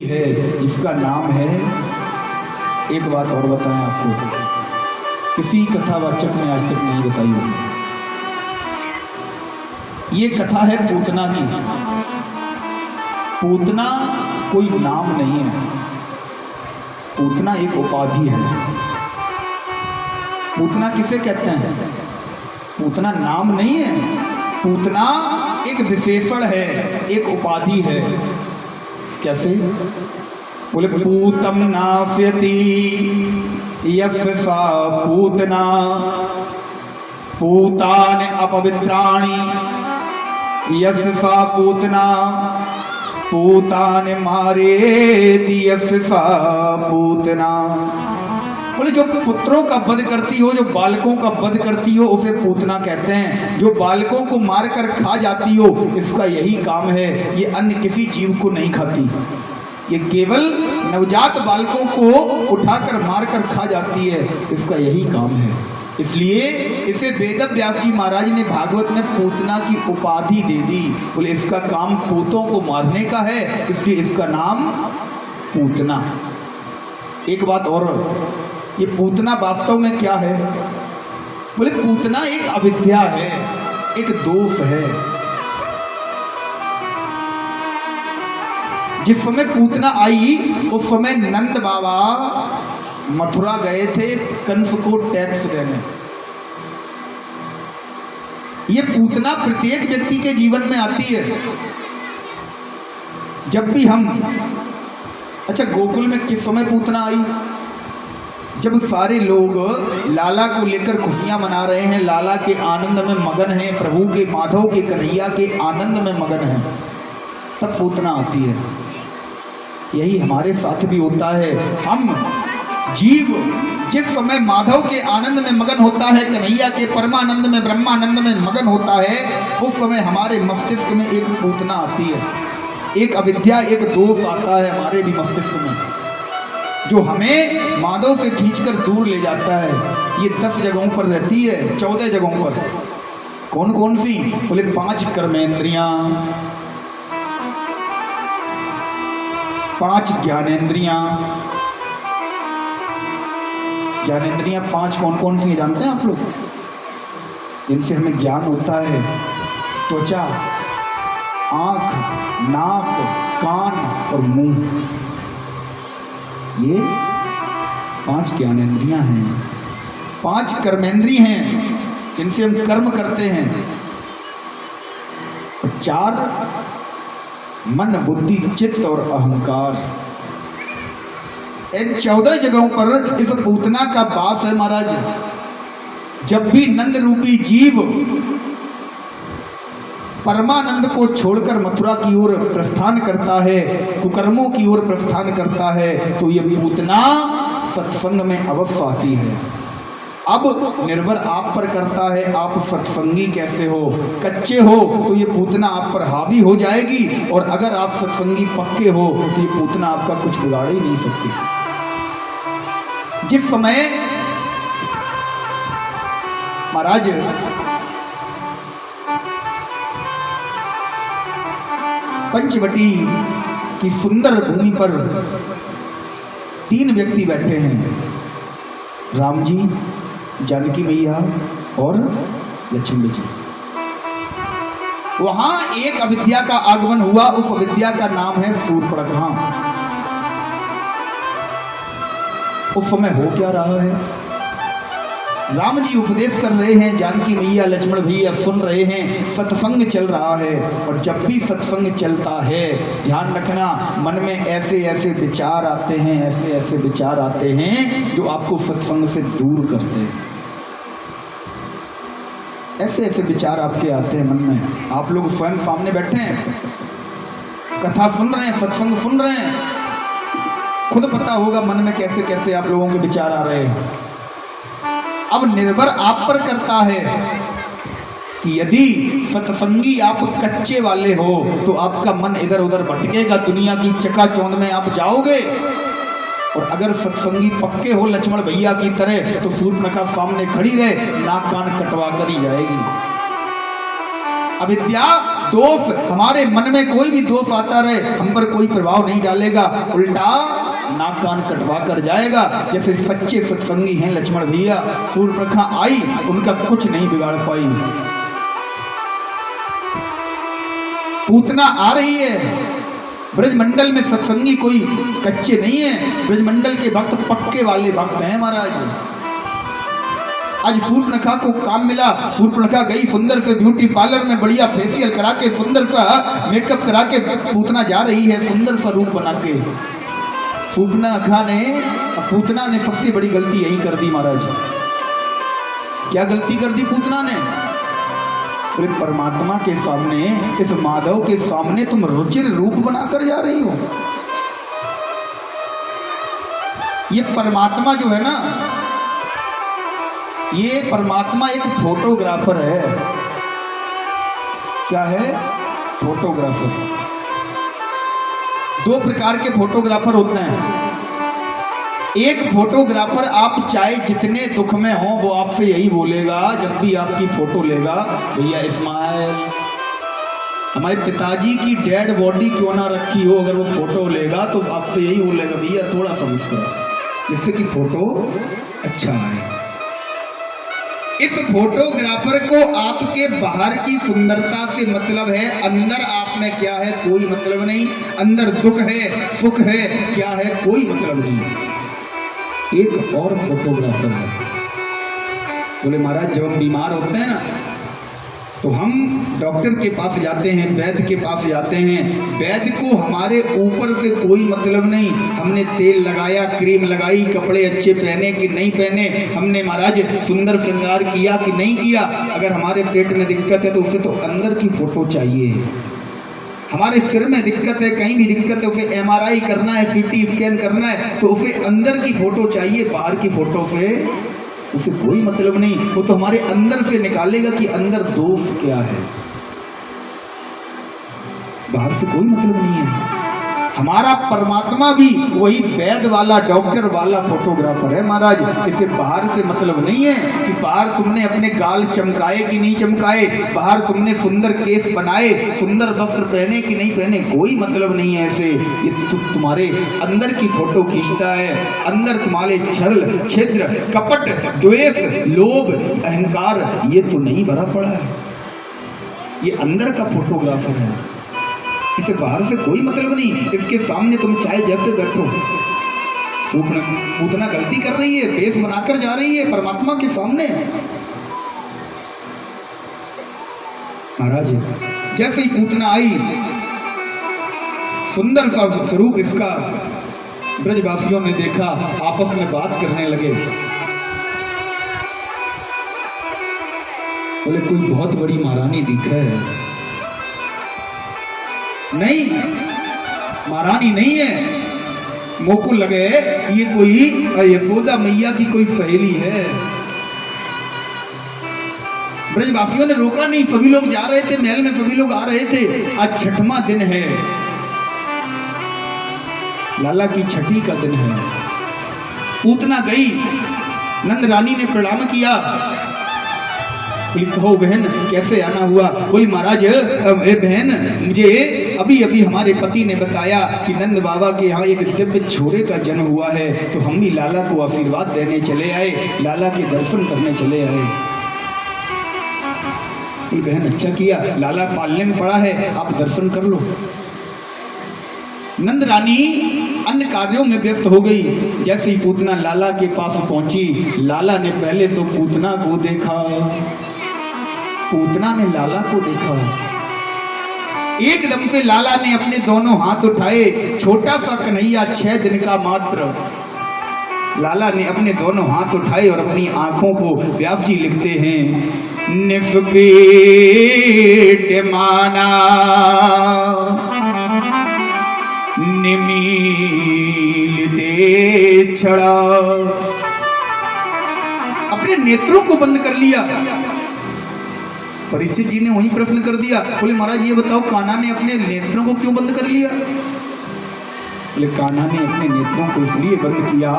है, इसका नाम है। एक बात और बताएं आपको, किसी कथावाचक ने आज तक नहीं बताई होगी। ये कथा है पूतना की। पूतना कोई नाम नहीं है, पूतना एक उपाधि है। पूतना किसे कहते हैं? पूतना नाम नहीं है, पूतना एक विशेषण है, एक उपाधि है। कैसे? बोले पूतम नास्यति यस्य सा पूतना पूतानि अपवित्राणि यस्य सा पूतना पूतानि मारेति यस्य सा पूतना। बोले जो पुत्रों का वध करती हो, जो बालकों का वध करती हो, उसे पूतना कहते हैं। जो बालकों को मारकर खा जाती हो, इसका यही काम है। ये अन्य किसी जीव को नहीं खाती, ये केवल नवजात बालकों को उठाकर मारकर खा जाती है, इसका यही काम है। इसलिए इसे वेद व्यास जी महाराज ने भागवत में पूतना की उपाधि दे दी। बोले इसका काम पूतों को मारने का है, इसलिए इसका नाम पूतना। एक बात और, ये पूतना वास्तव में क्या है? बोले पूतना एक अविद्या है, एक दोष है। जिस समय पूतना आई, उस समय नंद बाबा मथुरा गए थे कंस को टैक्स देने। ये पूतना प्रत्येक व्यक्ति के जीवन में आती है। जब भी हम, अच्छा गोकुल में किस समय पूतना आई? जब सारे लोग लाला को लेकर खुशियां मना रहे हैं, लाला के आनंद में मगन हैं, प्रभु के, माधव के, कन्हैया के आनंद में मगन हैं, तब पूतना आती है। यही हमारे साथ भी होता है। हम जीव जिस समय माधव के आनंद में मगन होता है, कन्हैया के परमानंद में, ब्रह्मानंद में मगन होता है, उस समय हमारे मस्तिष्क में एक पूतना आती है, एक अविद्या, एक दोष आता है हमारे भी मस्तिष्क में, जो हमें माधव से खींचकर दूर ले जाता है। ये 10 जगहों पर रहती है, 14 जगहों पर। कौन कौन सी? बोले 5 कर्मेंद्रियां, 5 ज्ञानेंद्रियां। ज्ञानेंद्रियां 5 कौन कौन सी जानते हैं आप लोग? जिनसे हमें ज्ञान होता है? त्वचा, आंख, नाक, कान और मुंह। ये 5 ज्ञानेंद्रियां हैं। 5 कर्मेंद्रिय हैं, जिनसे हम कर्म करते हैं। और 4 मन, बुद्धि, चित्त और अहंकार। इन 14 जगहों पर इस पूतना का वास है महाराज। जब भी नंद रूपी जीव परमानंद को छोड़कर मथुरा की ओर प्रस्थान करता है, कुकर्मों की ओर प्रस्थान करता है, तो ये पूतना सत्संग में अवश्य आती है। अब निर्भर आप पर करता है, आप सत्संगी कैसे हो। कच्चे हो तो ये पूतना आप पर हावी हो जाएगी, और अगर आप सत्संगी पक्के हो तो ये पूतना आपका कुछ बिगाड़ ही नहीं सकती। जिस समय महाराज पंचवटी की सुंदर भूमि पर 3 व्यक्ति बैठे हैं, राम जी, जानकी मैया और लक्ष्मी जी। वहां एक अविद्या का आगमन हुआ। उस अविद्या का नाम है शूर्पणखा। उस समय हो क्या रहा है? राम जी उपदेश कर रहे हैं, जानकी मैया, लक्ष्मण भैया सुन रहे हैं, सत्संग चल रहा है। और जब भी सत्संग चलता है, ध्यान रखना, मन में ऐसे ऐसे विचार आते हैं, ऐसे ऐसे विचार आते हैं जो आपको सत्संग से दूर करते हैं। ऐसे ऐसे विचार आपके आते हैं मन में। आप लोग स्वयं सामने बैठे हैं, कथा सुन रहे हैं, सत्संग सुन रहे हैं, खुद पता होगा मन में कैसे कैसे आप लोगों के विचार आ रहे हैं। अब निर्भर आप पर करता है कि यदि सत्संगी आप कच्चे वाले हो तो आपका मन इधर उधर भटकेगा, दुनिया की चकाचौंध में आप जाओगे। और अगर सत्संगी पक्के हो लक्ष्मण भैया की तरह, तो शूर्पणखा सामने खड़ी रहे, नाक कान कटवा कर ही जाएगी। अविद्या दोष, हमारे मन में कोई भी दोष आता रहे, हम पर कोई प्रभाव नहीं डालेगा, उल्टा नाक कान कटवा कर जाएगा। जैसे सच्चे सत्संगी हैं लक्ष्मण भैया, सूर्यप्रखा आई उनका कुछ नहीं बिगाड़ पाई। पूतना आ रही है, ब्रजमंडल में सत्संगी कोई कच्चे नहीं है, ब्रजमंडल के भक्त पक्के वाले भक्त हैं महाराज। आज सूर्यप्रखा को काम मिला, सूर्यप्रखा गई सुंदर से ब्यूटी पार्लर में, बढ़िया फेशियल करा के, सुंदर सा मेकअप करा के पूतना जा रही है, सुंदर सा रूप बना के। सूर्यप्रखा ने, पूतना ने सबसे बड़ी गलती यही कर दी महाराज। क्या गलती कर दी पूतना ने? बोले परमात्मा के सामने, इस माधव के सामने तुम रुचिर रूप बनाकर जा रही हो। ये परमात्मा जो है ना, ये परमात्मा एक फोटोग्राफर है। क्या है? फोटोग्राफर। दो प्रकार के फोटोग्राफर होते हैं। एक फोटोग्राफर आप चाहे जितने दुख में हो वो आपसे यही बोलेगा जब भी आपकी फोटो लेगा, भैया स्माइल। हमारे पिताजी की डेड बॉडी क्यों ना रखी हो, अगर वो फोटो लेगा तो आपसे यही बोलेगा भैया थोड़ा सा मुस्कुराओ, जिससे कि फोटो अच्छा आए। इस फोटोग्राफर को आपके बाहर की सुंदरता से मतलब है, अंदर आप में क्या है कोई मतलब नहीं। अंदर दुख है, सुख है, क्या है कोई मतलब नहीं। एक और फोटोग्राफर है। बोले महाराज जब हम बीमार होते हैं ना तो हम डॉक्टर के पास जाते हैं, वैद्य के पास जाते हैं। वैद्य को हमारे ऊपर से कोई मतलब नहीं, हमने तेल लगाया, क्रीम लगाई, कपड़े अच्छे पहने कि नहीं पहने, हमने महाराज सुंदर श्रृंगार किया कि नहीं किया। अगर हमारे पेट में दिक्कत है तो उसे तो अंदर की फोटो चाहिए। हमारे सिर में दिक्कत है, कहीं भी दिक्कत है, उसे एमआरआई करना है, सीटी स्कैन करना है, तो उसे अंदर की फोटो चाहिए। बाहर की फोटो से उसे कोई मतलब नहीं, वो तो हमारे अंदर से निकालेगा कि अंदर दोष क्या है। बाहर से कोई मतलब नहीं है। हमारा परमात्मा भी वही वैद्य वाला, डॉक्टर वाला फोटोग्राफर है महाराज। इसे बाहर से मतलब नहीं है कि बाहर तुमने अपने गाल चमकाए कि नहीं चमकाए, बाहर तुमने सुंदर केस बनाए, सुंदर वस्त्र पहने कि नहीं पहने, कोई मतलब नहीं है ऐसे। ये तुम्हारे अंदर की फोटो खींचता है। अंदर तुम्हारे छल, छिद्र, कपट, द्वेष, लोभ, अहंकार ये तो नहीं भरा पड़ा है। ये अंदर का फोटोग्राफर है, इसे बाहर से कोई मतलब नहीं। इसके सामने तुम चाहे जैसे बैठो। पूतना गलती कर रही है, बेस बनाकर जा रही है परमात्मा के सामने। महाराज जैसे ही पूतना आई, सुंदर सा स्वरूप इसका ब्रजवासियों ने देखा, आपस में बात करने लगे। बोले कोई बहुत बड़ी महारानी दिखा है। नहीं, महारानी नहीं है। मोको लगे ये कोई यशोदा मैया की कोई सहेली है। ब्रजवासियों ने रोका नहीं, सभी लोग जा रहे थे, महल में सभी लोग आ रहे थे। आज छठवां दिन है, लाला की छठी का दिन है। पूतना गई, नंद रानी ने प्रणाम किया। बोली कहो बहन कैसे आना हुआ? बोली महाराज बहन मुझे अभी अभी हमारे पति ने बताया कि नंद बाबा के यहाँ एक दिव्य छोरे का जन्म हुआ है, तो हम भी लाला को आशीर्वाद देने चले आए, लाला के दर्शन करने चले आए। बोली बहन अच्छा किया, लाला पालने में पड़ा है, आप दर्शन कर लो। नंद रानी अन्य कार्यों में व्यस्त हो गई। जैसे ही पूतना लाला के पास पहुंची, लाला ने पहले तो पूतना को देखा, पूतना ने लाला को देखा। एकदम से लाला ने अपने दोनों हाथ उठाए, छोटा सा कन्हैया 6 दिन का मात्र। लाला ने अपने दोनों हाथ उठाए और अपनी आंखों को, व्यास जी लिखते हैं, निस्पीट माना निमील दे छड़ा। अपने नेत्रों को बंद कर लिया। परीक्षित जी ने वही प्रश्न कर दिया। बोले महाराज ये बताओ कान्हा ने अपने नेत्रों को क्यों बंद कर लिया? बोले कान्हा ने अपने नेत्रों को इसलिए बंद किया